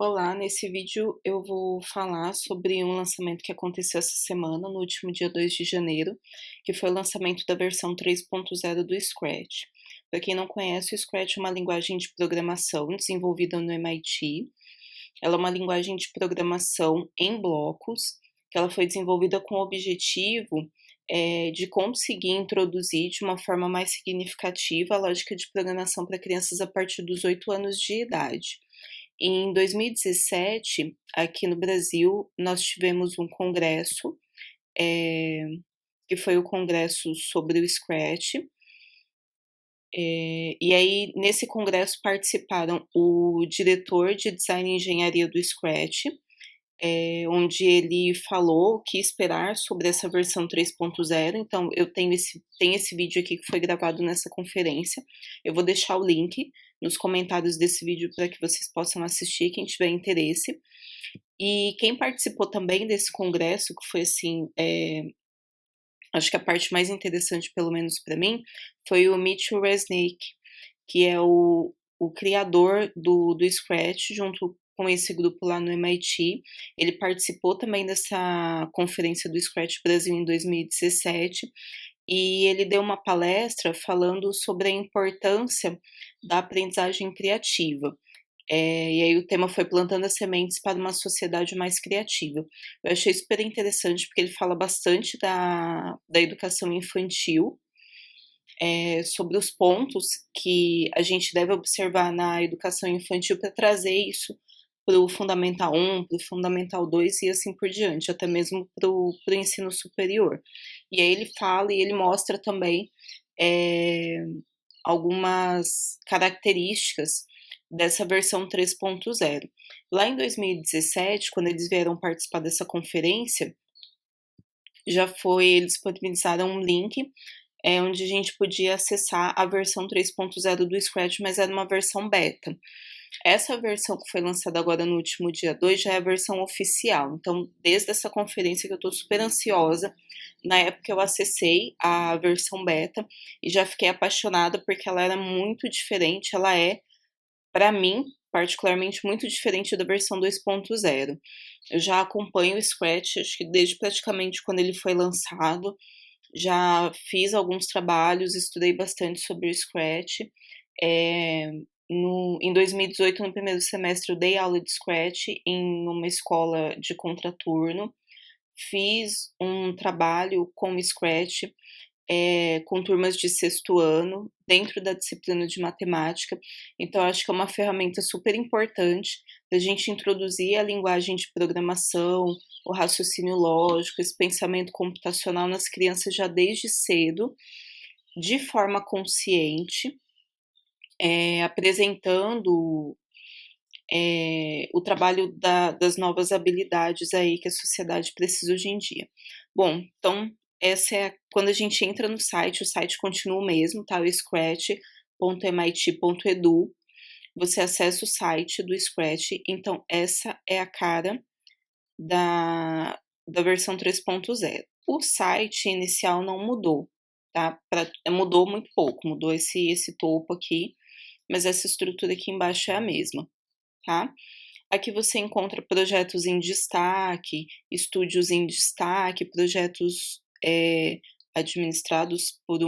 Olá, nesse vídeo eu vou falar sobre um lançamento que aconteceu essa semana, no último dia 2 de janeiro, que foi o lançamento da versão 3.0 do Scratch. Para quem não conhece, o Scratch é uma linguagem de programação desenvolvida no MIT. Ela é uma linguagem de programação em blocos, que ela foi desenvolvida com o objetivo de conseguir introduzir de uma forma mais significativa a lógica de programação para crianças a partir dos 8 anos de idade. Em 2017, aqui no Brasil, nós tivemos um congresso, que foi o congresso sobre o Scratch. E aí, nesse congresso participaram o diretor de design e engenharia do Scratch, onde ele falou o que esperar sobre essa versão 3.0. Então, eu tenho esse vídeo aqui que foi gravado nessa conferência. Eu vou deixar o link nos comentários desse vídeo para que vocês possam assistir, quem tiver interesse. E quem participou também desse congresso, que foi assim, acho que a parte mais interessante, pelo menos para mim, foi o Mitchell Resnick, que é o criador do Scratch, junto com esse grupo lá no MIT. Ele participou também dessa conferência do Scratch Brasil em 2017, e ele deu uma palestra falando sobre a importância da aprendizagem criativa. E aí o tema foi plantando as sementes para uma sociedade mais criativa. Eu achei super interessante porque ele fala bastante da educação infantil, sobre os pontos que a gente deve observar na educação infantil para trazer isso para o Fundamental 1, para o Fundamental 2 e assim por diante, até mesmo para o ensino superior. E aí ele fala e ele mostra também algumas características dessa versão 3.0. Lá em 2017, quando eles vieram participar dessa conferência, eles disponibilizaram um link onde a gente podia acessar a versão 3.0 do Scratch, mas era uma versão beta. Essa versão que foi lançada agora no último dia 2 já é a versão oficial. Então, desde essa conferência que eu estou super ansiosa, na época eu acessei a versão beta e já fiquei apaixonada porque ela era muito diferente, ela é, para mim, particularmente, muito diferente da versão 2.0. Eu já acompanho o Scratch, acho que desde praticamente quando ele foi lançado, já fiz alguns trabalhos, estudei bastante sobre o Scratch. Em 2018, no primeiro semestre, eu dei aula de Scratch em uma escola de contraturno. Fiz um trabalho com Scratch com turmas de sexto ano, dentro da disciplina de matemática. Então, acho que é uma ferramenta super importante para a gente introduzir a linguagem de programação, o raciocínio lógico, esse pensamento computacional nas crianças já desde cedo, de forma consciente, apresentando o trabalho das novas habilidades aí que a sociedade precisa hoje em dia. Bom, então quando a gente entra no site, o site continua o mesmo, tá? O scratch.mit.edu. Você acessa o site do Scratch, então essa é a cara da versão 3.0. O site inicial não mudou, tá? Mudou muito pouco, mudou esse topo aqui, mas essa estrutura aqui embaixo é a mesma, tá? Aqui você encontra projetos em destaque, estúdios em destaque, projetos administrados por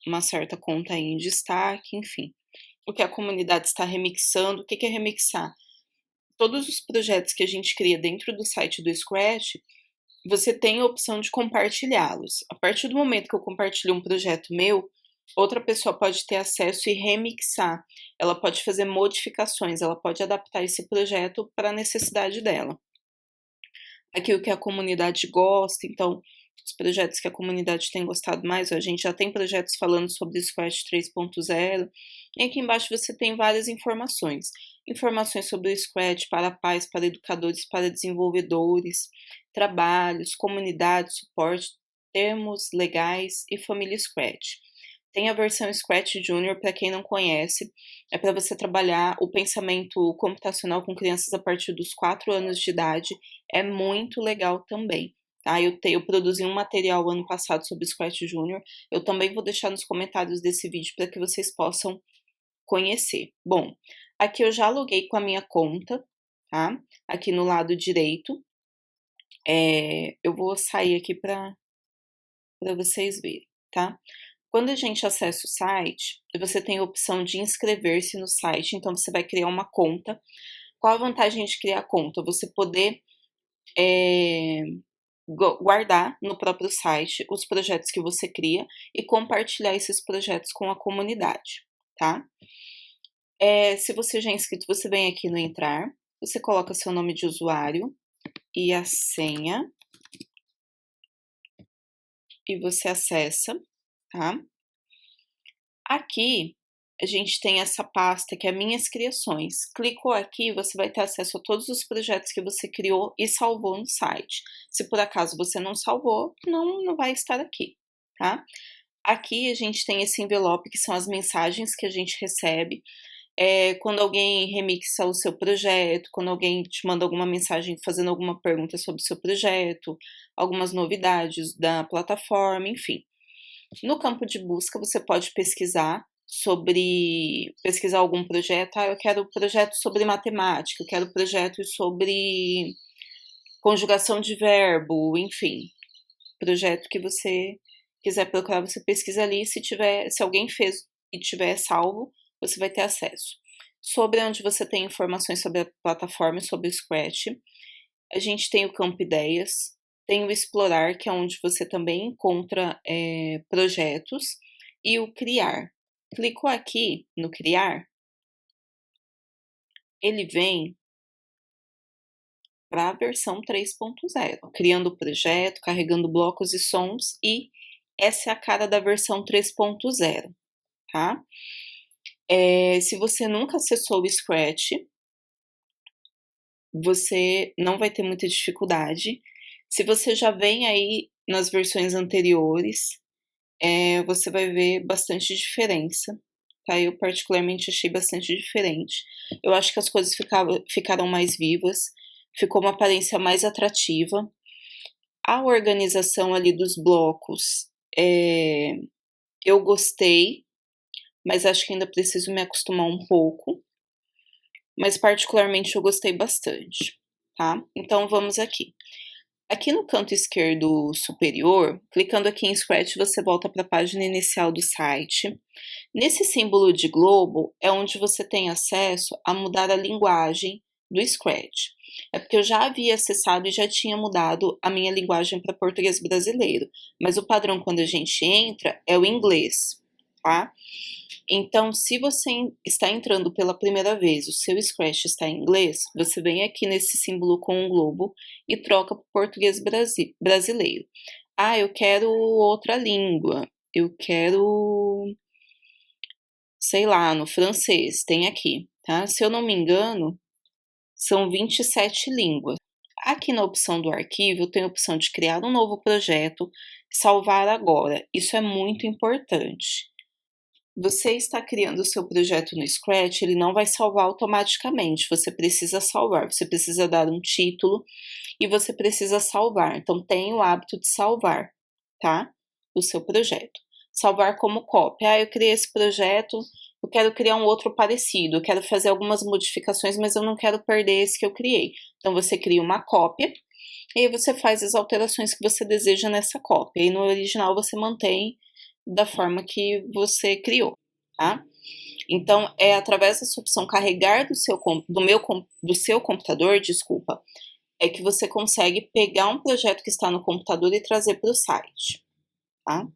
uma certa conta em destaque, enfim. O que a comunidade está remixando. O que é remixar? Todos os projetos que a gente cria dentro do site do Scratch, você tem a opção de compartilhá-los. A partir do momento que eu compartilho um projeto meu, outra pessoa pode ter acesso e remixar. Ela pode fazer modificações, ela pode adaptar esse projeto para a necessidade dela. Aqui o que a comunidade gosta, então, os projetos que a comunidade tem gostado mais, a gente já tem projetos falando sobre o Scratch 3.0, e aqui embaixo você tem várias informações. Informações sobre o Scratch para pais, para educadores, para desenvolvedores, trabalhos, comunidade, suporte, termos legais e família Scratch. Tem a versão Scratch Junior, para quem não conhece, é para você trabalhar o pensamento computacional com crianças a partir dos 4 anos de idade, é muito legal também. Tá? Eu produzi um material ano passado sobre Scratch Junior, eu também vou deixar nos comentários desse vídeo para que vocês possam conhecer. Bom, aqui eu já loguei com a minha conta, tá? Aqui no lado direito, eu vou sair aqui para vocês verem, tá? Quando a gente acessa o site, você tem a opção de inscrever-se no site, então você vai criar uma conta. Qual a vantagem de criar conta? Você poder guardar no próprio site os projetos que você cria e compartilhar esses projetos com a comunidade, tá? Se você já é inscrito, você vem aqui no entrar, você coloca seu nome de usuário e a senha e você acessa, tá? Aqui a gente tem essa pasta que é Minhas Criações. Clicou aqui, você vai ter acesso a todos os projetos que você criou e salvou no site. Se por acaso você não salvou, não vai estar aqui, tá? Aqui a gente tem esse envelope que são as mensagens que a gente recebe. Quando alguém remixa o seu projeto, quando alguém te manda alguma mensagem fazendo alguma pergunta sobre o seu projeto, algumas novidades da plataforma, enfim. No campo de busca, você pode pesquisar algum projeto. Eu quero projeto sobre matemática, eu quero projeto sobre conjugação de verbo, enfim. Projeto que você quiser procurar, você pesquisa ali. Se alguém fez e tiver salvo, você vai ter acesso. Sobre onde você tem informações sobre a plataforma e sobre o Scratch, a gente tem o campo ideias, tem o explorar, que é onde você também encontra projetos, e o criar. Clicou aqui no criar, ele vem para a versão 3.0, criando o projeto, carregando blocos e sons, e essa é a cara da versão 3.0, tá? Se você nunca acessou o Scratch, você não vai ter muita dificuldade. Se você já vem aí nas versões anteriores, você vai ver bastante diferença, tá? Eu particularmente achei bastante diferente. Eu acho que as coisas ficaram mais vivas, ficou uma aparência mais atrativa. A organização ali dos blocos, eu gostei, mas acho que ainda preciso me acostumar um pouco. Mas particularmente eu gostei bastante, tá? Então vamos aqui. Aqui no canto esquerdo superior, clicando aqui em Scratch, você volta para a página inicial do site. Nesse símbolo de globo é onde você tem acesso a mudar a linguagem do Scratch. É porque eu já havia acessado e já tinha mudado a minha linguagem para português brasileiro, mas o padrão quando a gente entra é o inglês, tá? Então, se você está entrando pela primeira vez, o seu Scratch está em inglês, você vem aqui nesse símbolo com um globo e troca para o português brasileiro. Ah, eu quero outra língua, eu quero, sei lá, no francês, tem aqui, tá? Se eu não me engano, são 27 línguas. Aqui na opção do arquivo, tem a opção de criar um novo projeto, salvar agora. Isso é muito importante. Você está criando o seu projeto no Scratch, ele não vai salvar automaticamente, você precisa salvar, você precisa dar um título e você precisa salvar. Então, tenha o hábito de salvar, tá? O seu projeto. Salvar como cópia. Eu criei esse projeto, eu quero criar um outro parecido, eu quero fazer algumas modificações, mas eu não quero perder esse que eu criei. Então, você cria uma cópia e aí você faz as alterações que você deseja nessa cópia. E no original você mantém da forma que você criou, tá? Então, é através dessa opção carregar do seu computador, desculpa, é que você consegue pegar um projeto que está no computador e trazer para o site, tá?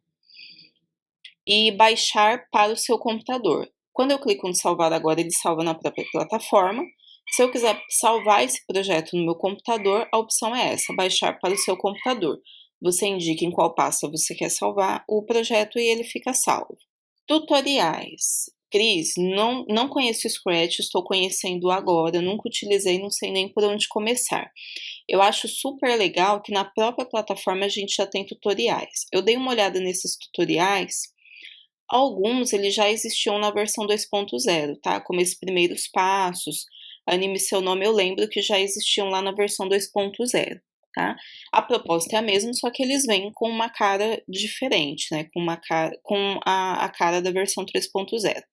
E baixar para o seu computador. Quando eu clico no salvar agora, ele salva na própria plataforma. Se eu quiser salvar esse projeto no meu computador, a opção é essa, baixar para o seu computador. Você indica em qual pasta você quer salvar o projeto e ele fica salvo. Tutoriais. Cris, não conheço o Scratch, estou conhecendo agora, nunca utilizei, não sei nem por onde começar. Eu acho super legal que na própria plataforma a gente já tem tutoriais. Eu dei uma olhada nesses tutoriais, alguns eles já existiam na versão 2.0, tá? Como esses primeiros passos, anime seu nome, eu lembro que já existiam lá na versão 2.0, tá? A proposta é a mesma, só que eles vêm com uma cara diferente, né? Com a cara da versão 3.0.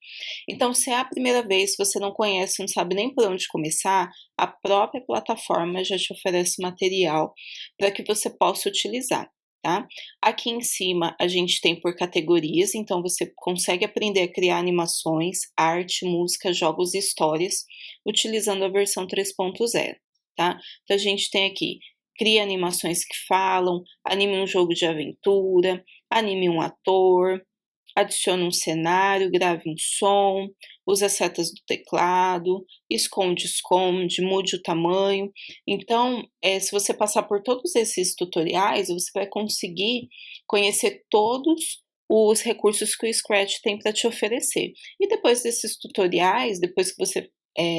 Então, se é a primeira vez, se você não conhece, não sabe nem por onde começar, a própria plataforma já te oferece material para que você possa utilizar. Tá? Aqui em cima a gente tem por categorias, então você consegue aprender a criar animações, arte, música, jogos e histórias utilizando a versão 3.0, tá? Então a gente tem aqui, cria animações que falam, anime um jogo de aventura, anime um ator, adicione um cenário, grave um som, use as setas do teclado, esconde, mude o tamanho. Então, se você passar por todos esses tutoriais, você vai conseguir conhecer todos os recursos que o Scratch tem para te oferecer. E depois desses tutoriais, depois que você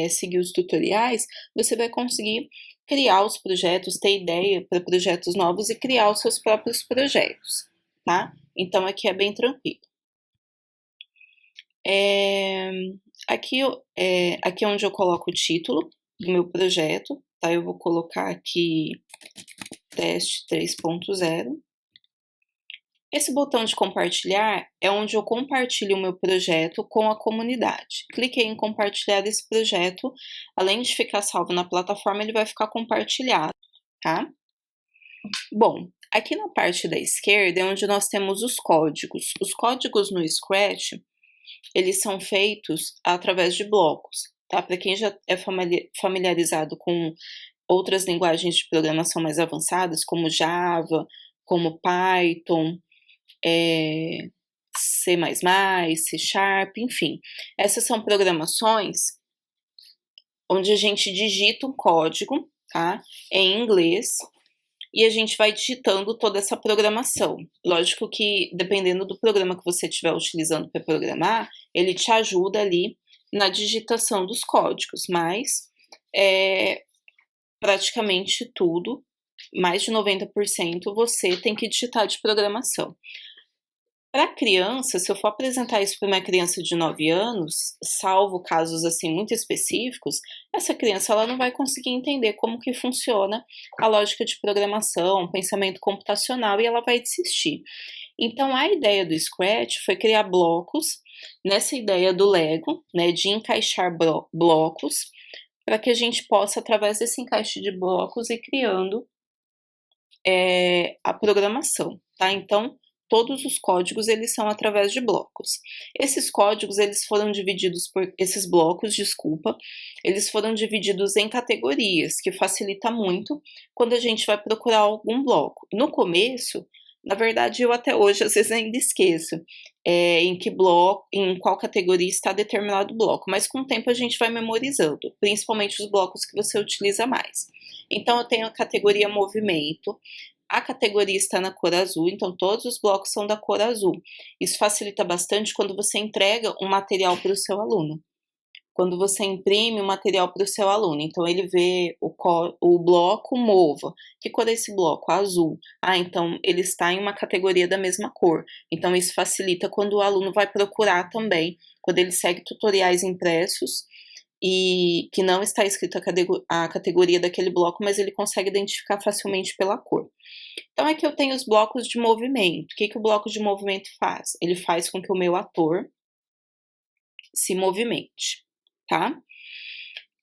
seguir os tutoriais, você vai conseguir criar os projetos, ter ideia para projetos novos e criar os seus próprios projetos, tá? Então, aqui é bem tranquilo. Aqui é onde eu coloco o título do meu projeto, tá? Eu vou colocar aqui teste 3.0. Esse botão de compartilhar é onde eu compartilho o meu projeto com a comunidade. Cliquei em compartilhar esse projeto, além de ficar salvo na plataforma, ele vai ficar compartilhado, tá? Bom, aqui na parte da esquerda é onde nós temos os códigos. Os códigos no Scratch, eles são feitos através de blocos, tá? Para quem já é familiarizado com outras linguagens de programação mais avançadas, como Java, como Python, C++, C Sharp, enfim. Essas são programações onde a gente digita um código, tá? Em inglês, e a gente vai digitando toda essa programação. Lógico que, dependendo do programa que você estiver utilizando para programar, ele te ajuda ali na digitação dos códigos, mas praticamente tudo, mais de 90%, você tem que digitar de programação. Para criança, se eu for apresentar isso para uma criança de 9 anos, salvo casos assim muito específicos, essa criança ela não vai conseguir entender como que funciona a lógica de programação, pensamento computacional, e ela vai desistir. Então a ideia do Scratch foi criar blocos nessa ideia do Lego, né, de encaixar blocos, para que a gente possa, através desse encaixe de blocos, ir criando a programação, tá? Então, todos os códigos, eles são através de blocos. Esses códigos, eles foram divididos esses blocos, eles foram divididos em categorias, que facilita muito quando a gente vai procurar algum bloco. No começo, na verdade, eu até hoje, às vezes, ainda esqueço em que bloco, em qual categoria está determinado bloco, mas com o tempo a gente vai memorizando, principalmente os blocos que você utiliza mais. Então, eu tenho a categoria movimento, a categoria está na cor azul, então todos os blocos são da cor azul. Isso facilita bastante quando você entrega um material para o seu aluno. Quando você imprime o material para o seu aluno, então ele vê o bloco mova. Que cor é esse bloco? Azul. Ah, então ele está em uma categoria da mesma cor. Então isso facilita quando o aluno vai procurar também, quando ele segue tutoriais impressos e que não está escrito a categoria daquele bloco, mas ele consegue identificar facilmente pela cor. Então aqui eu tenho os blocos de movimento. O que o bloco de movimento faz? Ele faz com que o meu ator se movimente, tá?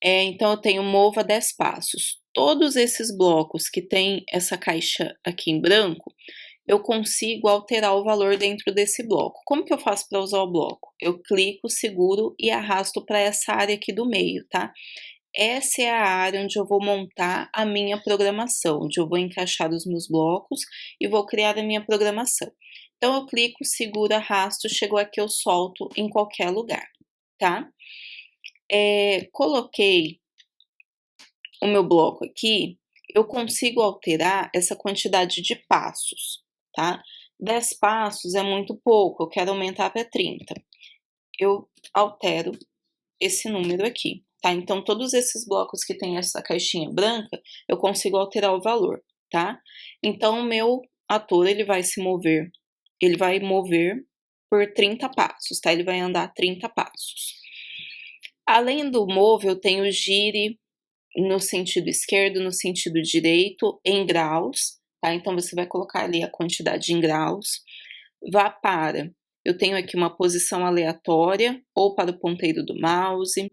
Então eu tenho mova 10 passos. Todos esses blocos que tem essa caixa aqui em branco, eu consigo alterar o valor dentro desse bloco. Como que eu faço para usar o bloco? Eu clico, seguro e arrasto para essa área aqui do meio, tá? Essa é a área onde eu vou montar a minha programação, onde eu vou encaixar os meus blocos e vou criar a minha programação. Então eu clico, seguro, arrasto, chegou aqui, eu solto em qualquer lugar, tá? Coloquei o meu bloco aqui, eu consigo alterar essa quantidade de passos, tá? 10 passos é muito pouco, eu quero aumentar para 30. Eu altero esse número aqui, tá? Então, todos esses blocos que tem essa caixinha branca, eu consigo alterar o valor, tá? Então, o meu ator, ele vai mover por 30 passos, tá? Ele vai andar 30 passos. Além do move, eu tenho gire, no sentido esquerdo, no sentido direito, em graus, tá? Então você vai colocar ali a quantidade em graus. Vá para, eu tenho aqui uma posição aleatória, ou para o ponteiro do mouse.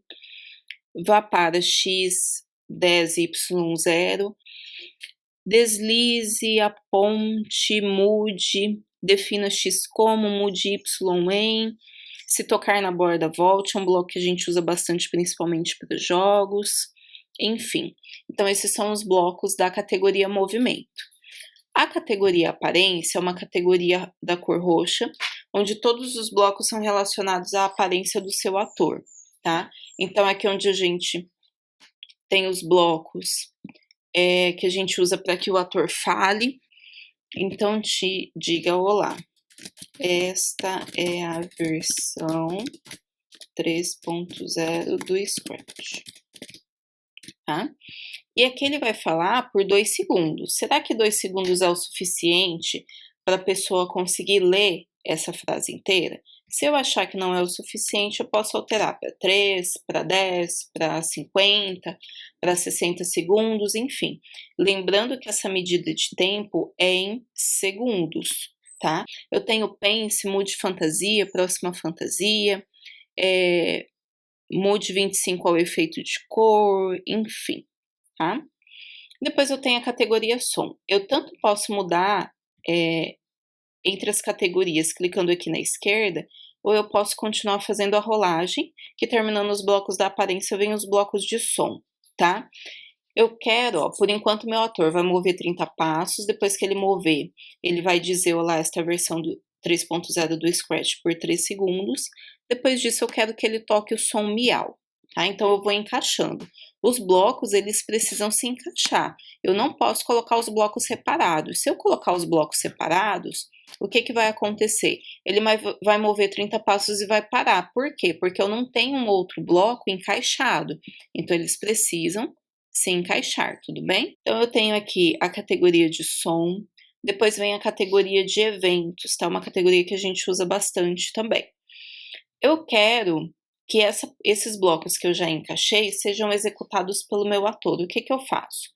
Vá para x 10, y 0. Deslize, aponte, mude, defina x como, mude y em. Se tocar na borda, volte, é um bloco que a gente usa bastante, principalmente para jogos. Enfim, então esses são os blocos da categoria movimento. A categoria aparência é uma categoria da cor roxa, onde todos os blocos são relacionados à aparência do seu ator, tá? Então aqui onde a gente tem os blocos que a gente usa para que o ator fale. Então te diga olá. Esta é a versão 3.0 do Scratch, tá? E aqui ele vai falar por 2 segundos. Será que 2 segundos é o suficiente para a pessoa conseguir ler essa frase inteira? Se eu achar que não é o suficiente, eu posso alterar para 3, para 10, para 50, para 60 segundos, enfim. Lembrando que essa medida de tempo é em segundos, tá? Eu tenho pense, mude fantasia, próxima fantasia, mude 25 ao efeito de cor, enfim, tá? Depois eu tenho a categoria som. Eu tanto posso mudar entre as categorias clicando aqui na esquerda, ou eu posso continuar fazendo a rolagem, que terminando os blocos da aparência vem os blocos de som, tá? Eu quero, ó, por enquanto meu ator vai mover 30 passos, depois que ele mover, ele vai dizer, olá, esta é a versão do 3.0 do Scratch por 3 segundos, depois disso eu quero que ele toque o som miau, tá? Então eu vou encaixando. Os blocos, eles precisam se encaixar. Eu não posso colocar os blocos separados. Se eu colocar os blocos separados, o que que vai acontecer? Ele vai mover 30 passos e vai parar. Por quê? Porque eu não tenho um outro bloco encaixado. Então, eles precisam se encaixar, tudo bem? Então, eu tenho aqui a categoria de som, depois vem a categoria de eventos, tá? Uma categoria que a gente usa bastante também. Eu quero que esses blocos que eu já encaixei sejam executados pelo meu ator. O que que eu faço?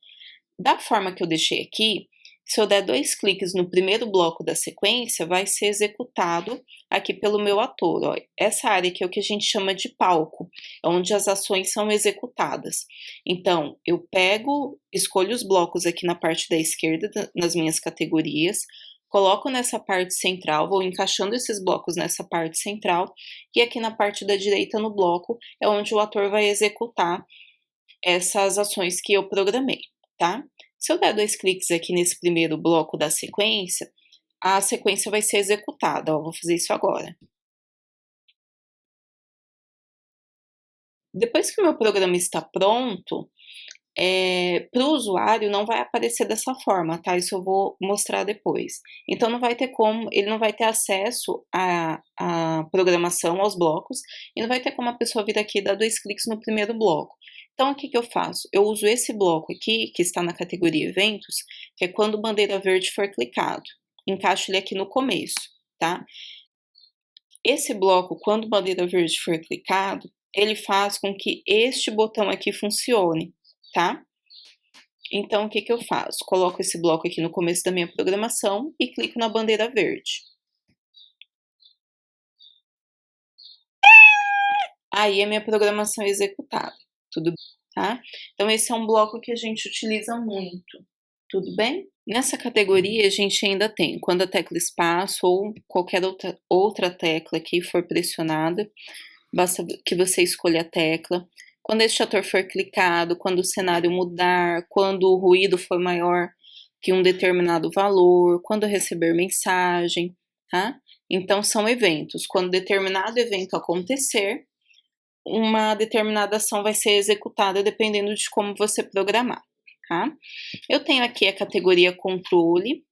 Da forma que eu deixei aqui, se eu der 2 cliques no primeiro bloco da sequência, vai ser executado aqui pelo meu ator. Ó. Essa área aqui é o que a gente chama de palco, onde as ações são executadas. Então, eu pego, escolho os blocos aqui na parte da esquerda, nas minhas categorias, coloco nessa parte central, vou encaixando esses blocos nessa parte central, e aqui na parte da direita no bloco é onde o ator vai executar essas ações que eu programei, tá? Se eu der 2 cliques aqui nesse primeiro bloco da sequência, a sequência vai ser executada, ó, vou fazer isso agora. Depois que o meu programa está pronto, para o usuário não vai aparecer dessa forma, tá? Isso eu vou mostrar depois. Então não vai ter como, ele não vai ter acesso à programação, aos blocos, e não vai ter como a pessoa vir aqui e dar 2 cliques no primeiro bloco. Então o que que eu faço? Eu uso esse bloco aqui, que está na categoria eventos, que é quando bandeira verde for clicado. Encaixo ele aqui no começo, tá? Esse bloco, quando bandeira verde for clicado, ele faz com que este botão aqui funcione, tá? Então, o que que eu faço? Coloco esse bloco aqui no começo da minha programação e clico na bandeira verde. Aí a minha programação é executada, tudo bem, tá? Então, esse é um bloco que a gente utiliza muito, tudo bem? Nessa categoria, a gente ainda tem quando a tecla espaço ou qualquer outra tecla que for pressionada, basta que você escolha a tecla. Quando este ator for clicado, quando o cenário mudar, quando o ruído for maior que um determinado valor, quando receber mensagem, tá? Então, são eventos. Quando determinado evento acontecer, uma determinada ação vai ser executada dependendo de como você programar, tá? Eu tenho aqui a categoria controle,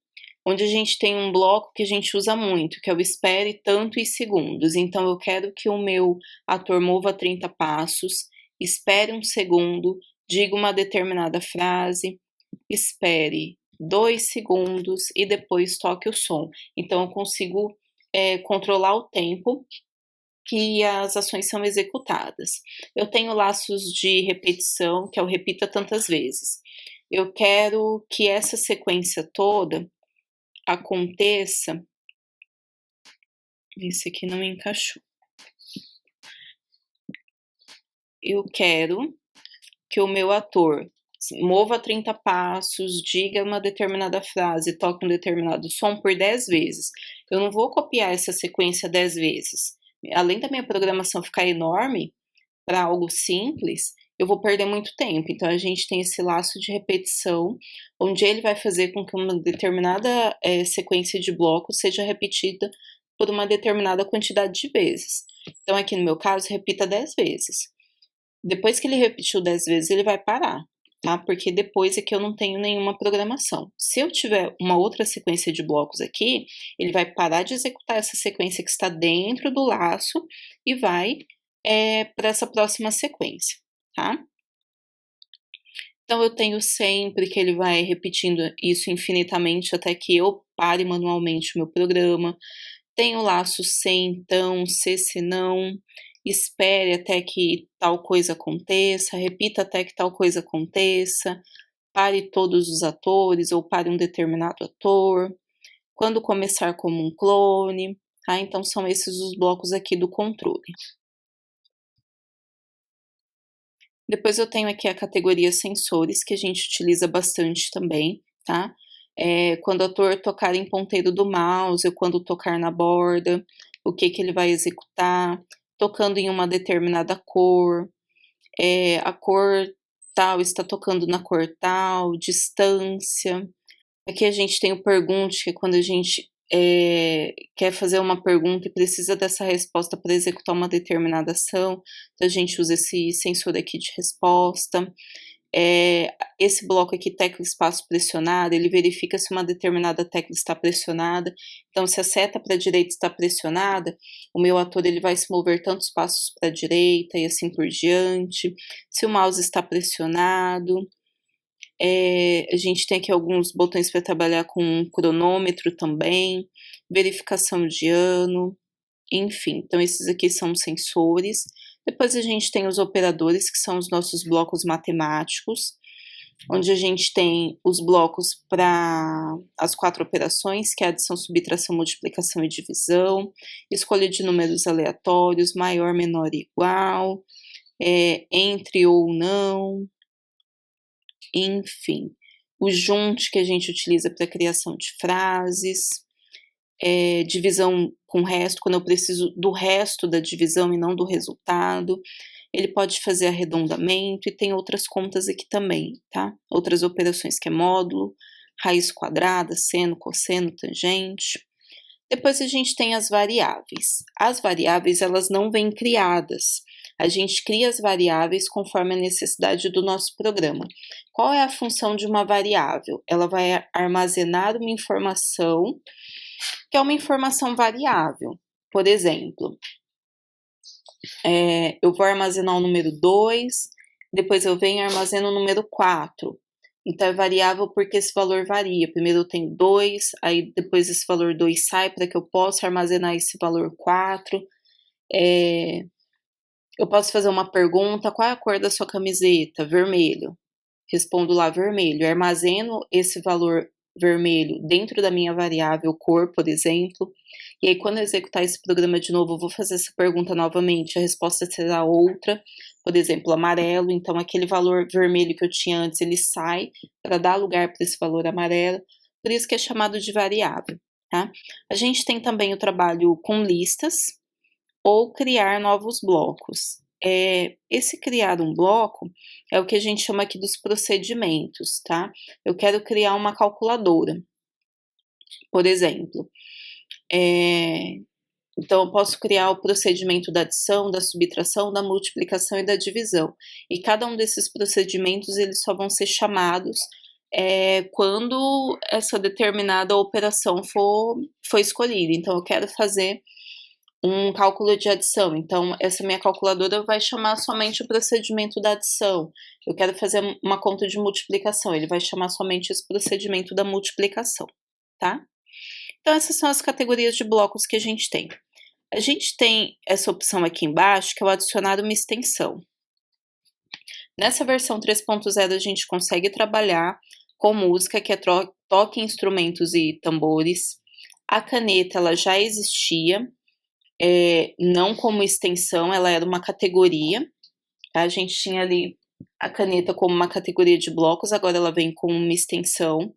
onde a gente tem um bloco que a gente usa muito, que é o espere tanto e segundos. Então, eu quero que o meu ator mova 30 passos, espere 1 segundo, diga uma determinada frase, espere 2 segundos e depois toque o som. Então, eu consigo controlar o tempo que as ações são executadas. Eu tenho laços de repetição, que é o repita tantas vezes. Eu quero que essa sequência toda aconteça. Esse aqui não encaixou. Eu quero que o meu ator mova 30 passos, diga uma determinada frase, toque um determinado som por 10 vezes. Eu não vou copiar essa sequência 10 vezes. Além da minha programação ficar enorme, para algo simples, eu vou perder muito tempo. Então, a gente tem esse laço de repetição, onde ele vai fazer com que uma determinada sequência de blocos seja repetida por uma determinada quantidade de vezes. Então, aqui no meu caso, repita 10 vezes. Depois que ele repetiu 10 vezes, ele vai parar, tá? Porque depois é que eu não tenho nenhuma programação. Se eu tiver uma outra sequência de blocos aqui, ele vai parar de executar essa sequência que está dentro do laço e vai para essa próxima sequência, tá? Então, eu tenho sempre que ele vai repetindo isso infinitamente até que eu pare manualmente o meu programa. Tenho laço sem, então, se não, espere até que tal coisa aconteça, repita até que tal coisa aconteça, pare todos os atores ou pare um determinado ator, quando começar como um clone, tá? Então, são esses os blocos aqui do controle. Depois eu tenho aqui a categoria sensores, que a gente utiliza bastante também, tá? Quando o ator tocar em ponteiro do mouse, ou quando tocar na borda, o que ele vai executar, tocando em uma determinada cor, a cor tal está tocando na cor tal, distância. Aqui a gente tem o pergunte, que é quando a gente quer fazer uma pergunta e precisa dessa resposta para executar uma determinada ação, então a gente usa esse sensor aqui de resposta. Esse bloco aqui, tecla espaço pressionado, ele verifica se uma determinada tecla está pressionada. Então, se a seta para a direita está pressionada, o meu ator ele vai se mover tantos passos para a direita e assim por diante. Se o mouse está pressionado, a gente tem aqui alguns botões para trabalhar com um cronômetro também, verificação de ano, enfim. Então, esses aqui são os sensores. Depois a gente tem os operadores, que são os nossos blocos matemáticos, onde a gente tem os blocos para as 4 operações, que é adição, subtração, multiplicação e divisão, escolha de números aleatórios, maior, menor e igual, entre ou não, enfim. O junte, que a gente utiliza para criação de frases, divisão com resto, quando eu preciso do resto da divisão e não do resultado. Ele pode fazer arredondamento e tem outras contas aqui também, tá? Outras operações que é módulo, raiz quadrada, seno, cosseno, tangente. Depois a gente tem as variáveis. As variáveis, elas não vêm criadas. A gente cria as variáveis conforme a necessidade do nosso programa. Qual é a função de uma variável? Ela vai armazenar uma informação, que é uma informação variável. Por exemplo, eu vou armazenar o número 2, depois eu venho e armazeno o número 4. Então, é variável porque esse valor varia. Primeiro eu tenho 2, aí depois esse valor 2 sai para que eu possa armazenar esse valor 4. Eu posso fazer uma pergunta: qual é a cor da sua camiseta? Vermelho. Respondo lá vermelho. Eu armazeno esse valor vermelho dentro da minha variável cor, por exemplo. E aí, quando eu executar esse programa de novo, eu vou fazer essa pergunta novamente, a resposta será outra. Por exemplo, amarelo, então aquele valor vermelho que eu tinha antes, ele sai para dar lugar para esse valor amarelo. Por isso que é chamado de variável, tá? A gente tem também o trabalho com listas ou criar novos blocos. Esse criar um bloco é o que a gente chama aqui dos procedimentos, tá? Eu quero criar uma calculadora, por exemplo. Então, eu posso criar o procedimento da adição, da subtração, da multiplicação e da divisão. E cada um desses procedimentos, eles só vão ser chamados quando essa determinada operação for escolhida. Então, eu quero fazer um cálculo de adição. Então, essa minha calculadora vai chamar somente o procedimento da adição. Eu quero fazer uma conta de multiplicação, ele vai chamar somente esse procedimento da multiplicação, tá? Então, essas são as categorias de blocos que a gente tem. A gente tem essa opção aqui embaixo, que é o adicionar uma extensão. Nessa versão 3.0 a gente consegue trabalhar com música, que é toque instrumentos e tambores. A caneta, ela já existia, não como extensão, ela era uma categoria, tá? A gente tinha ali a caneta como uma categoria de blocos, agora ela vem com uma extensão.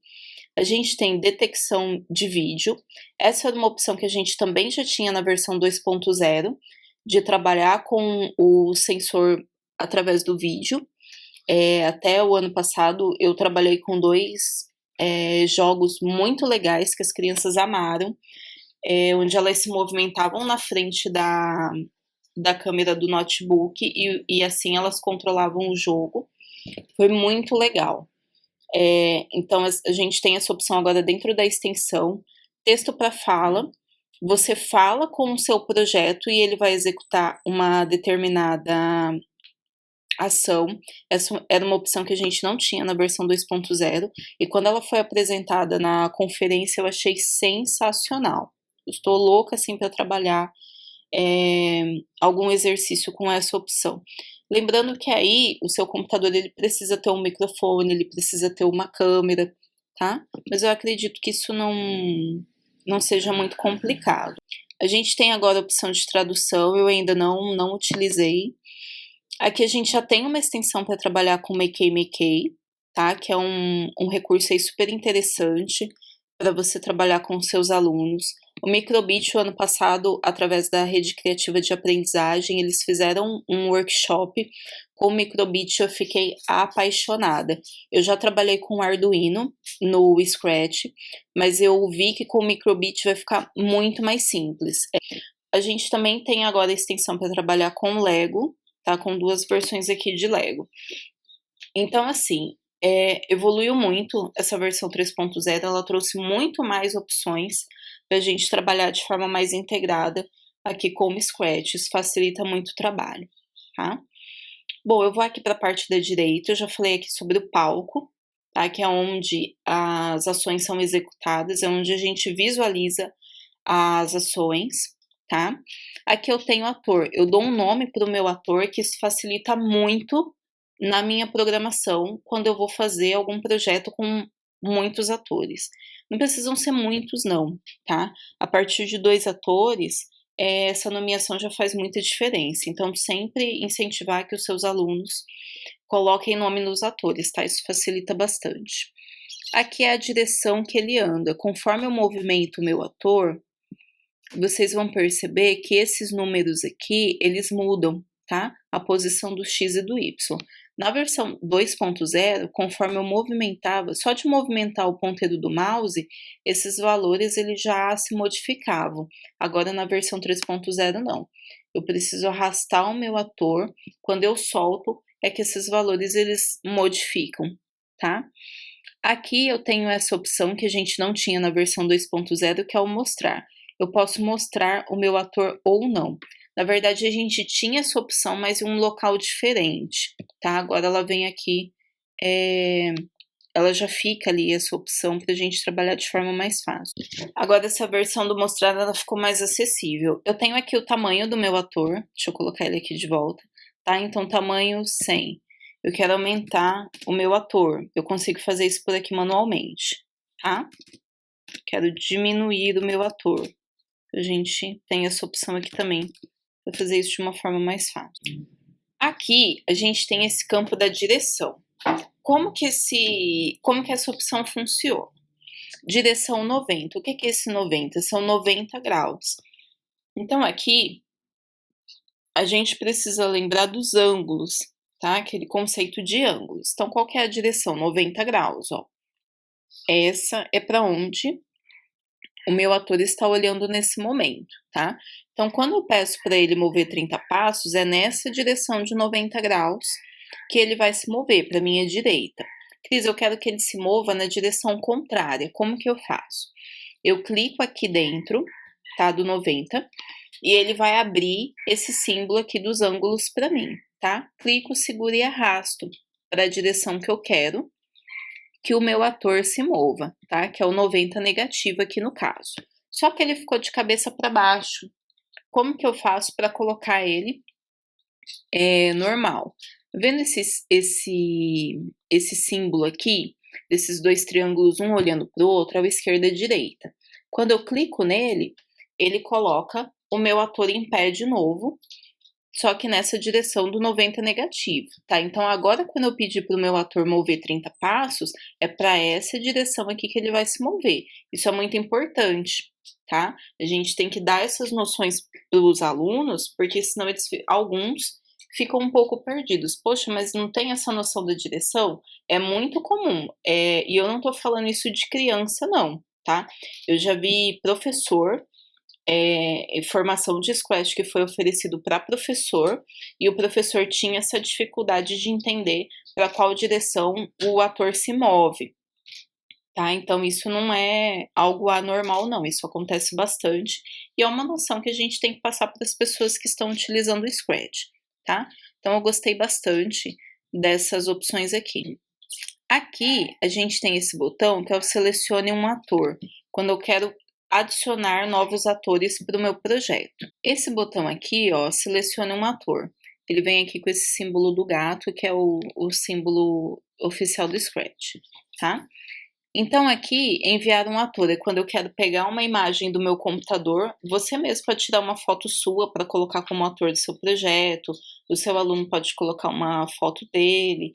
A gente tem detecção de vídeo, essa era uma opção que a gente também já tinha na versão 2.0, de trabalhar com o sensor através do vídeo. Até o ano passado eu trabalhei com dois jogos muito legais que as crianças amaram, onde elas se movimentavam na frente da câmera do notebook e assim elas controlavam o jogo. Foi muito legal. Então a gente tem essa opção agora dentro da extensão, texto para fala. Você fala com o seu projeto e ele vai executar uma determinada ação. Essa era uma opção que a gente não tinha na versão 2.0 e quando ela foi apresentada na conferência eu achei sensacional. Eu estou louca assim para trabalhar algum exercício com essa opção. Lembrando que aí o seu computador ele precisa ter um microfone, ele precisa ter uma câmera, tá? Mas eu acredito que isso não seja muito complicado. A gente tem agora a opção de tradução, eu ainda não utilizei. Aqui a gente já tem uma extensão para trabalhar com Make, tá? Que é um recurso aí super interessante para você trabalhar com seus alunos. O Microbit, o ano passado, através da Rede Criativa de Aprendizagem, eles fizeram um workshop com o Microbit, eu fiquei apaixonada. Eu já trabalhei com o Arduino no Scratch, mas eu vi que com o Microbit vai ficar muito mais simples. A gente também tem agora a extensão para trabalhar com Lego, tá? Com duas versões aqui de Lego. Então, assim, evoluiu muito essa versão 3.0, ela trouxe muito mais opções para a gente trabalhar de forma mais integrada aqui com o Scratch, isso facilita muito o trabalho, tá? Bom, eu vou aqui para a parte da direita, eu já falei aqui sobre o palco, tá? Que é onde as ações são executadas, é onde a gente visualiza as ações, tá? Aqui eu tenho ator, eu dou um nome para o meu ator, que isso facilita muito na minha programação quando eu vou fazer algum projeto com muitos atores. Não precisam ser muitos não, tá? A partir de 2 atores, essa nomeação já faz muita diferença, então sempre incentivar que os seus alunos coloquem nome nos atores, tá? Isso facilita bastante. Aqui é a direção que ele anda, conforme eu movimento o meu ator, vocês vão perceber que esses números aqui, eles mudam, tá? A posição do X e do Y. Na versão 2.0, conforme eu movimentava, só de movimentar o ponteiro do mouse, esses valores eles já se modificavam. Agora na versão 3.0 não. Eu preciso arrastar o meu ator, quando eu solto é que esses valores eles modificam, tá? Aqui eu tenho essa opção que a gente não tinha na versão 2.0, que é o mostrar. Eu posso mostrar o meu ator ou não. Na verdade, a gente tinha essa opção, mas em um local diferente, tá? Agora ela vem aqui, ela já fica ali, essa opção, para a gente trabalhar de forma mais fácil. Agora, essa versão do mostrar, ela ficou mais acessível. Eu tenho aqui o tamanho do meu ator, deixa eu colocar ele aqui de volta, tá? Então, tamanho 100. Eu quero aumentar o meu ator, eu consigo fazer isso por aqui manualmente, tá? Quero diminuir o meu ator. A gente tem essa opção aqui também, para fazer isso de uma forma mais fácil. Aqui, a gente tem esse campo da direção. Como que essa opção funciona? Direção 90. O que é esse 90? São 90 graus. Então, aqui, a gente precisa lembrar dos ângulos, tá? Aquele conceito de ângulos. Então, qual que é a direção? 90 graus, ó. Essa é para onde o meu ator está olhando nesse momento, tá? Então, quando eu peço para ele mover 30 passos, é nessa direção de 90 graus que ele vai se mover, para minha direita. Cris, eu quero que ele se mova na direção contrária. Como que eu faço? Eu clico aqui dentro, tá? Do 90, e ele vai abrir esse símbolo aqui dos ângulos para mim, tá? Clico, seguro e arrasto para a direção que eu quero que o meu ator se mova, tá? Que é o 90 negativo aqui no caso. Só que ele ficou de cabeça para baixo. Como que eu faço para colocar ele normal? Vendo esse símbolo aqui, desses dois triângulos, um olhando para o outro, é o esquerda e a direita. Quando eu clico nele, ele coloca o meu ator em pé de novo, só que nessa direção do 90 negativo, tá? Então agora quando eu pedir para o meu ator mover 30 passos, é para essa direção aqui que ele vai se mover. Isso é muito importante, tá? A gente tem que dar essas noções para os alunos, porque senão alguns ficam um pouco perdidos. Poxa, mas não tem essa noção da direção? É muito comum, e eu não tô falando isso de criança não, tá? Eu já vi professor formação de Scratch que foi oferecido para professor, e o professor tinha essa dificuldade de entender para qual direção o ator se move, tá? Então isso não é algo anormal não, isso acontece bastante, e é uma noção que a gente tem que passar para as pessoas que estão utilizando o Scratch, tá? Então eu gostei bastante dessas opções aqui. Aqui a gente tem esse botão que é o selecione um ator, quando eu quero adicionar novos atores para o meu projeto. Esse botão aqui, ó, seleciona um ator. Ele vem aqui com esse símbolo do gato, que é o símbolo oficial do Scratch, tá? Então aqui, enviar um ator é quando eu quero pegar uma imagem do meu computador, você mesmo pode tirar uma foto sua para colocar como ator do seu projeto, o seu aluno pode colocar uma foto dele,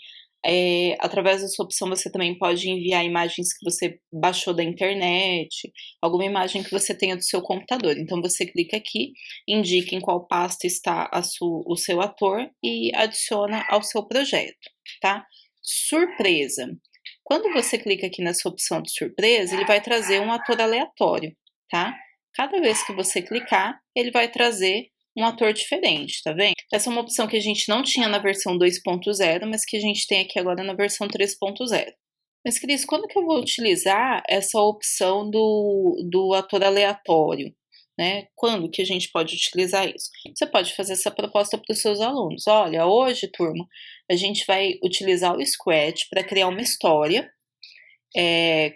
através dessa opção você também pode enviar imagens que você baixou da internet, alguma imagem que você tenha do seu computador. Então você clica aqui, indica em qual pasta está o seu ator e adiciona ao seu projeto, tá? Surpresa! Quando você clica aqui nessa opção de surpresa, ele vai trazer um ator aleatório, tá? Cada vez que você clicar, ele vai trazer um ator diferente, tá vendo? Essa é uma opção que a gente não tinha na versão 2.0, mas que a gente tem aqui agora na versão 3.0. Mas, Cris, quando que eu vou utilizar essa opção do ator aleatório? Né? Quando que a gente pode utilizar isso? Você pode fazer essa proposta para os seus alunos. Olha, hoje, turma, a gente vai utilizar o Scratch para criar uma história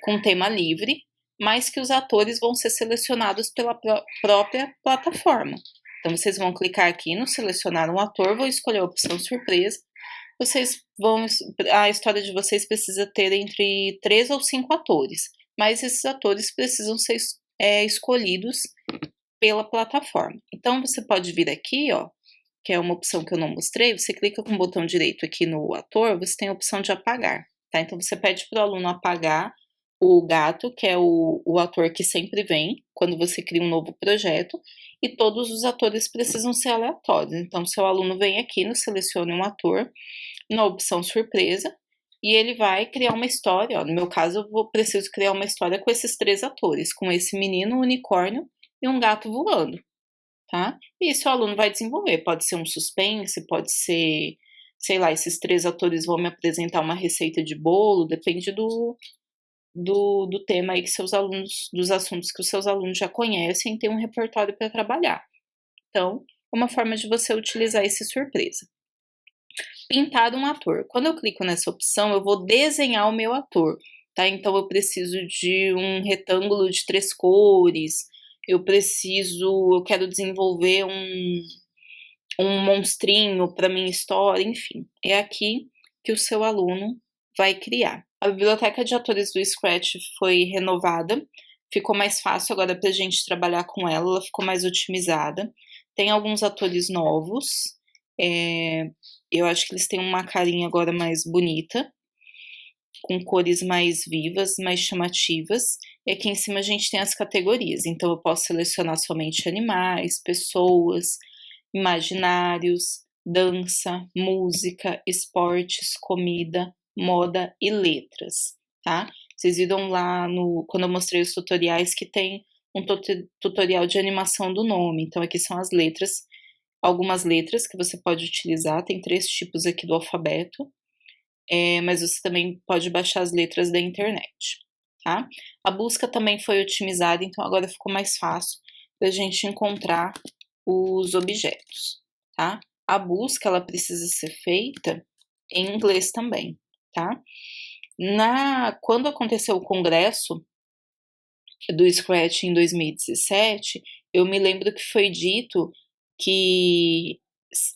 com tema livre, mas que os atores vão ser selecionados pela própria plataforma. Então, vocês vão clicar aqui no selecionar um ator, vou escolher a opção surpresa. A história de vocês precisa ter entre 3 ou 5 atores, mas esses atores precisam ser escolhidos pela plataforma. Então, você pode vir aqui, ó, que é uma opção que eu não mostrei, você clica com o botão direito aqui no ator, você tem a opção de apagar, tá? Então, você pede para o aluno apagar o gato, que é o ator que sempre vem quando você cria um novo projeto, e todos os atores precisam ser aleatórios. Então, seu aluno vem aqui no selecione um ator, na opção surpresa, e ele vai criar uma história. Ó, no meu caso, preciso criar uma história com esses 3 atores, com esse menino, um unicórnio e um gato voando, tá? E isso o aluno vai desenvolver. Pode ser um suspense, pode ser, sei lá, esses 3 atores vão me apresentar uma receita de bolo, depende do tema aí que seus alunos, dos assuntos que os seus alunos já conhecem, tem um repertório para trabalhar. Então, é uma forma de você utilizar esse surpresa. Pintar um ator. Quando eu clico nessa opção, eu vou desenhar o meu ator, tá? Então, eu preciso de um retângulo de 3 cores, eu quero desenvolver um monstrinho para minha história, enfim. É aqui que o seu aluno vai criar. A biblioteca de atores do Scratch foi renovada, ficou mais fácil agora para a gente trabalhar com ela ficou mais otimizada. Tem alguns atores novos, eu acho que eles têm uma carinha agora mais bonita, com cores mais vivas, mais chamativas. E aqui em cima a gente tem as categorias, então eu posso selecionar somente animais, pessoas, imaginários, dança, música, esportes, comida, moda e letras, tá? Vocês viram lá quando eu mostrei os tutoriais que tem um tutorial de animação do nome, então aqui são as letras, algumas letras que você pode utilizar, tem 3 tipos aqui do alfabeto, mas você também pode baixar as letras da internet, tá? A busca também foi otimizada, então agora ficou mais fácil para a gente encontrar os objetos, tá? A busca, ela precisa ser feita em inglês também, tá? Quando aconteceu o congresso do Scratch em 2017, eu me lembro que foi dito que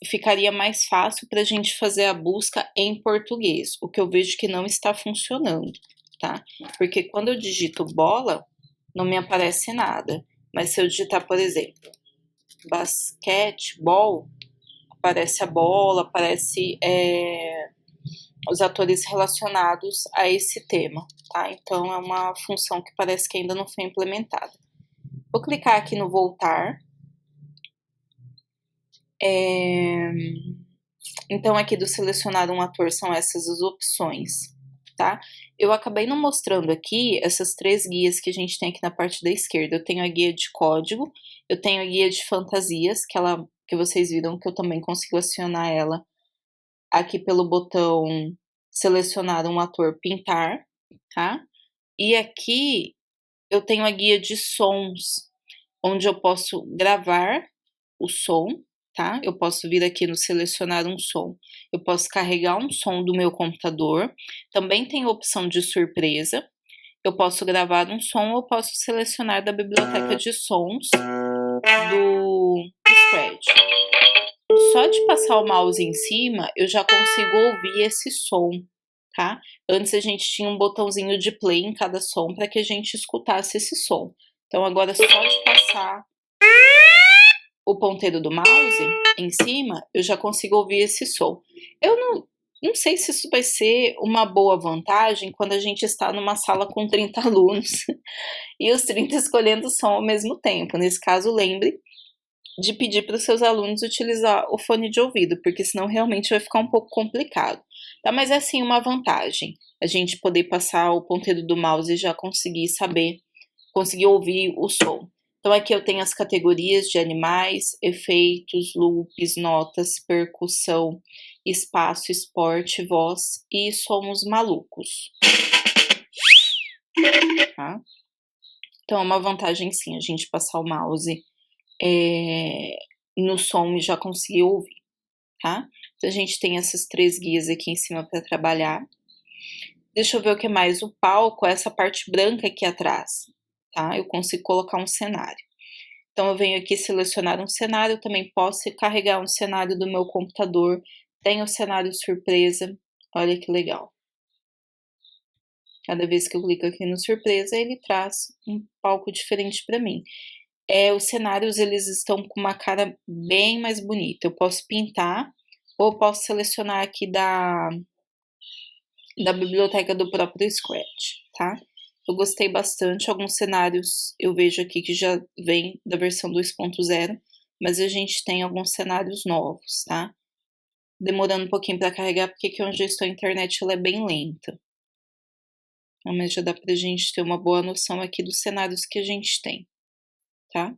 ficaria mais fácil para a gente fazer a busca em português, o que eu vejo que não está funcionando, tá? Porque quando eu digito bola, não me aparece nada. Mas se eu digitar, por exemplo, basquetebol, aparece a bola, aparece os atores relacionados a esse tema, tá? Então é uma função que parece que ainda não foi implementada. Vou clicar aqui no voltar. Então aqui do selecionar um ator são essas as opções, tá? Eu acabei não mostrando aqui essas 3 guias que a gente tem aqui na parte da esquerda. Eu tenho a guia de código, eu tenho a guia de fantasias, que vocês viram que eu também consigo acionar ela aqui pelo botão selecionar um ator pintar, tá? E aqui eu tenho a guia de sons, onde eu posso gravar o som, tá? Eu posso vir aqui no selecionar um som. Eu posso carregar um som do meu computador. Também tem a opção de surpresa. Eu posso gravar um som ou posso selecionar da biblioteca de sons do Scratch. Só de passar o mouse em cima, eu já consigo ouvir esse som, tá? Antes a gente tinha um botãozinho de play em cada som para que a gente escutasse esse som. Então agora só de passar o ponteiro do mouse em cima, eu já consigo ouvir esse som. Eu não sei se isso vai ser uma boa vantagem quando a gente está numa sala com 30 alunos e os 30 escolhendo som ao mesmo tempo. Nesse caso, lembre de pedir para os seus alunos utilizar o fone de ouvido, porque senão realmente vai ficar um pouco complicado. Tá? Mas é sim uma vantagem a gente poder passar o ponteiro do mouse e já conseguir conseguir ouvir o som. Então aqui eu tenho as categorias de animais, efeitos, loops, notas, percussão, espaço, esporte, voz e somos malucos. Tá? Então é uma vantagem sim a gente passar o mouse no som e já conseguir ouvir, tá? Então a gente tem essas 3 guias aqui em cima para trabalhar. Deixa eu ver o que mais. O palco é essa parte branca aqui atrás, tá? Eu consigo colocar um cenário. Então eu venho aqui selecionar um cenário, eu também posso carregar um cenário do meu computador. Tem o cenário surpresa, olha que legal. Cada vez que eu clico aqui no surpresa, ele traz um palco diferente para mim. Os cenários, eles estão com uma cara bem mais bonita. Eu posso pintar ou posso selecionar aqui da biblioteca do próprio Scratch, tá? Eu gostei bastante. Alguns cenários eu vejo aqui que já vem da versão 2.0, mas a gente tem alguns cenários novos, tá? Demorando um pouquinho para carregar, porque aqui onde eu estou a internet ela é bem lenta. Mas já dá pra gente ter uma boa noção aqui dos cenários que a gente tem, tá?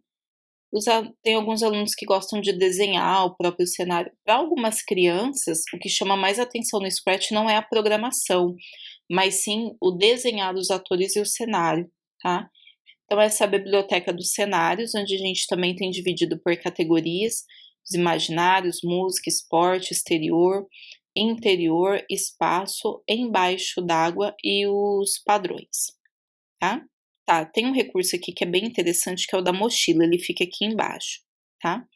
Tem alguns alunos que gostam de desenhar o próprio cenário. Para algumas crianças, o que chama mais atenção no Scratch não é a programação, mas sim o desenhar dos atores e o cenário, tá? Então essa é a biblioteca dos cenários, onde a gente também tem dividido por categorias, os imaginários, música, esporte, exterior, interior, espaço, embaixo d'água e os padrões, tá? Tá, tem um recurso aqui que é bem interessante, que é o da mochila, ele fica aqui embaixo, tá?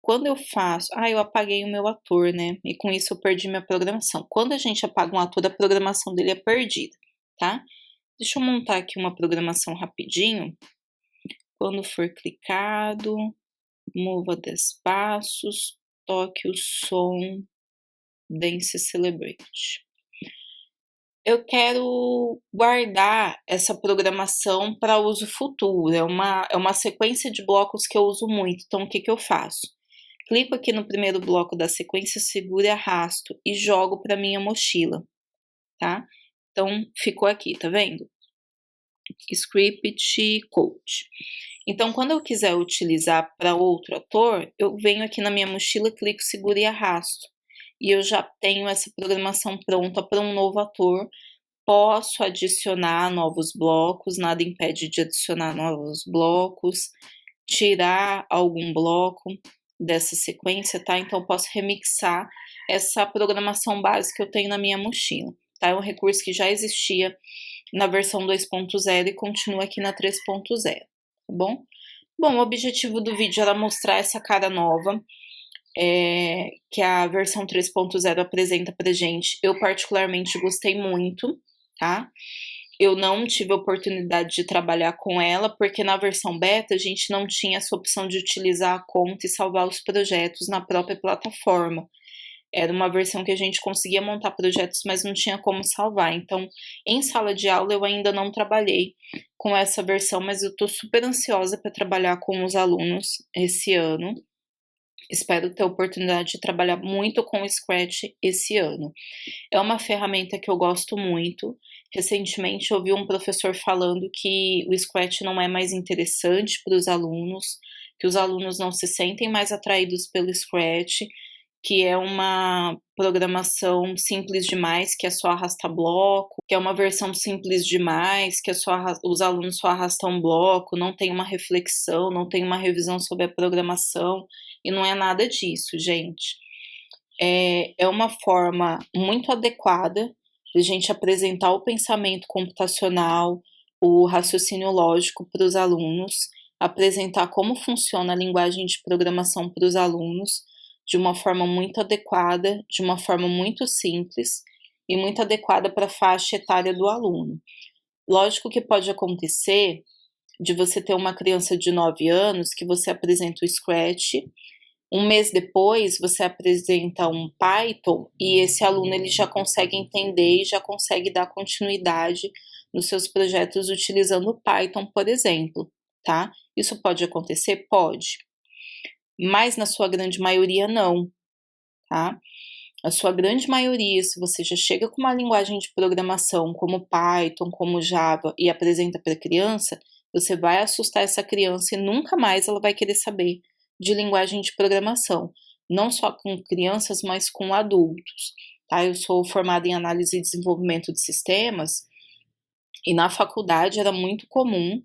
Quando eu faço... eu apaguei o meu ator, né? E com isso eu perdi minha programação. Quando a gente apaga um ator, a programação dele é perdida, tá? Deixa eu montar aqui uma programação rapidinho. Quando for clicado, mova 10 passos, toque o som, Dance Celebrate. Eu quero guardar essa programação para uso futuro, é uma sequência de blocos que eu uso muito, então o que eu faço? Clico aqui no primeiro bloco da sequência, seguro e arrasto e jogo para minha mochila, tá? Então ficou aqui, tá vendo? Script Code. Então quando eu quiser utilizar para outro ator, eu venho aqui na minha mochila, clico, seguro e arrasto. E eu já tenho essa programação pronta para um novo ator. Posso adicionar novos blocos, nada impede de adicionar novos blocos, tirar algum bloco dessa sequência, tá? Então, posso remixar essa programação base que eu tenho na minha mochila, tá? É um recurso que já existia na versão 2.0 e continua aqui na 3.0, tá bom? Bom, o objetivo do vídeo era mostrar essa cara nova, que a versão 3.0 apresenta pra gente. Eu particularmente gostei muito, tá? Eu não tive a oportunidade de trabalhar com ela, porque na versão beta a gente não tinha essa opção de utilizar a conta e salvar os projetos na própria plataforma. Era uma versão que a gente conseguia montar projetos, mas não tinha como salvar. Então, em sala de aula eu ainda não trabalhei com essa versão, mas eu tô super ansiosa para trabalhar com os alunos esse ano. Espero ter a oportunidade de trabalhar muito com o Scratch esse ano. É uma ferramenta que eu gosto muito. Recentemente eu ouvi um professor falando que o Scratch não é mais interessante para os alunos, que os alunos não se sentem mais atraídos pelo Scratch, que é uma programação simples demais, que é só arrastar bloco, que é uma versão simples demais, que é só os alunos só arrastam bloco, não tem uma reflexão, não tem uma revisão sobre a programação, e não é nada disso, gente. É uma forma muito adequada de a gente apresentar o pensamento computacional, o raciocínio lógico para os alunos, apresentar como funciona a linguagem de programação para os alunos, de uma forma muito adequada, de uma forma muito simples e muito adequada para a faixa etária do aluno. Lógico que pode acontecer de você ter uma criança de 9 anos que você apresenta o Scratch, um mês depois você apresenta um Python e esse aluno ele já consegue entender e já consegue dar continuidade nos seus projetos utilizando o Python, por exemplo, tá? Isso pode acontecer? Pode. Mas na sua grande maioria não, tá? A sua grande maioria, se você já chega com uma linguagem de programação como Python, como Java e apresenta para a criança, você vai assustar essa criança e nunca mais ela vai querer saber de linguagem de programação, não só com crianças, mas com adultos, tá? Eu sou formada em análise e desenvolvimento de sistemas e na faculdade era muito comum,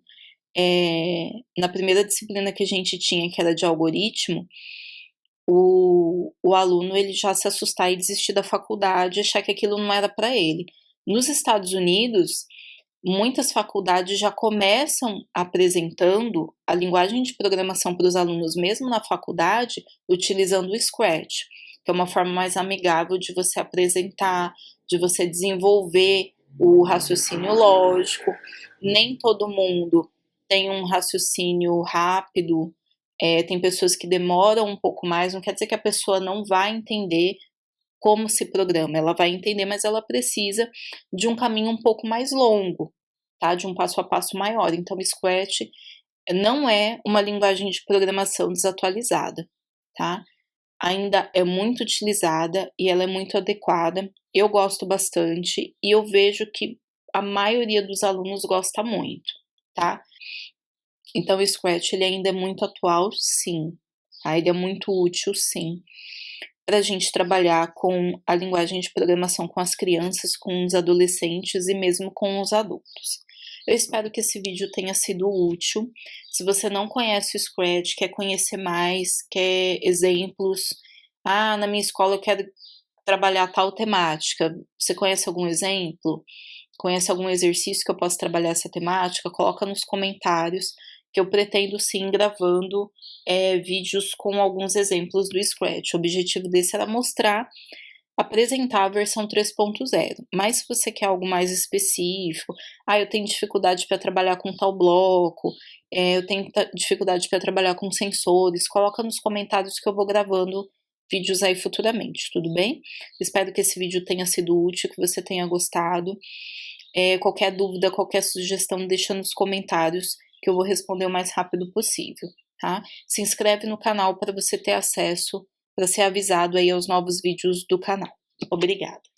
na primeira disciplina que a gente tinha, que era de algoritmo, o aluno ele já se assustar e desistir da faculdade, achar que aquilo não era para ele. Nos Estados Unidos, muitas faculdades já começam apresentando a linguagem de programação para os alunos, mesmo na faculdade, utilizando o Scratch, que é uma forma mais amigável de você apresentar, de você desenvolver o raciocínio lógico. Nem todo mundo tem um raciocínio rápido, tem pessoas que demoram um pouco mais, não quer dizer que a pessoa não vai entender como se programa, ela vai entender, mas ela precisa de um caminho um pouco mais longo, tá? De um passo a passo maior. Então, o Scratch não é uma linguagem de programação desatualizada, tá? Ainda é muito utilizada e ela é muito adequada. Eu gosto bastante e eu vejo que a maioria dos alunos gosta muito, tá? Então, o Scratch ele ainda é muito atual, sim. Tá? Ele é muito útil, sim, para a gente trabalhar com a linguagem de programação com as crianças, com os adolescentes e mesmo com os adultos. Eu espero que esse vídeo tenha sido útil. Se você não conhece o Scratch, quer conhecer mais, quer exemplos, na minha escola eu quero trabalhar tal temática. Você conhece algum exemplo? Conhece algum exercício que eu possa trabalhar essa temática? Coloca nos comentários, que eu pretendo sim gravando vídeos com alguns exemplos do Scratch. O objetivo desse era mostrar, apresentar a versão 3.0. Mas se você quer algo mais específico, eu tenho dificuldade para trabalhar com tal bloco, eu tenho dificuldade para trabalhar com sensores, coloca nos comentários que eu vou gravando vídeos aí futuramente, tudo bem? Espero que esse vídeo tenha sido útil, que você tenha gostado. Qualquer dúvida, qualquer sugestão, deixa nos comentários que eu vou responder o mais rápido possível, tá? Se inscreve no canal para você ter acesso, para ser avisado aí aos novos vídeos do canal. Obrigada!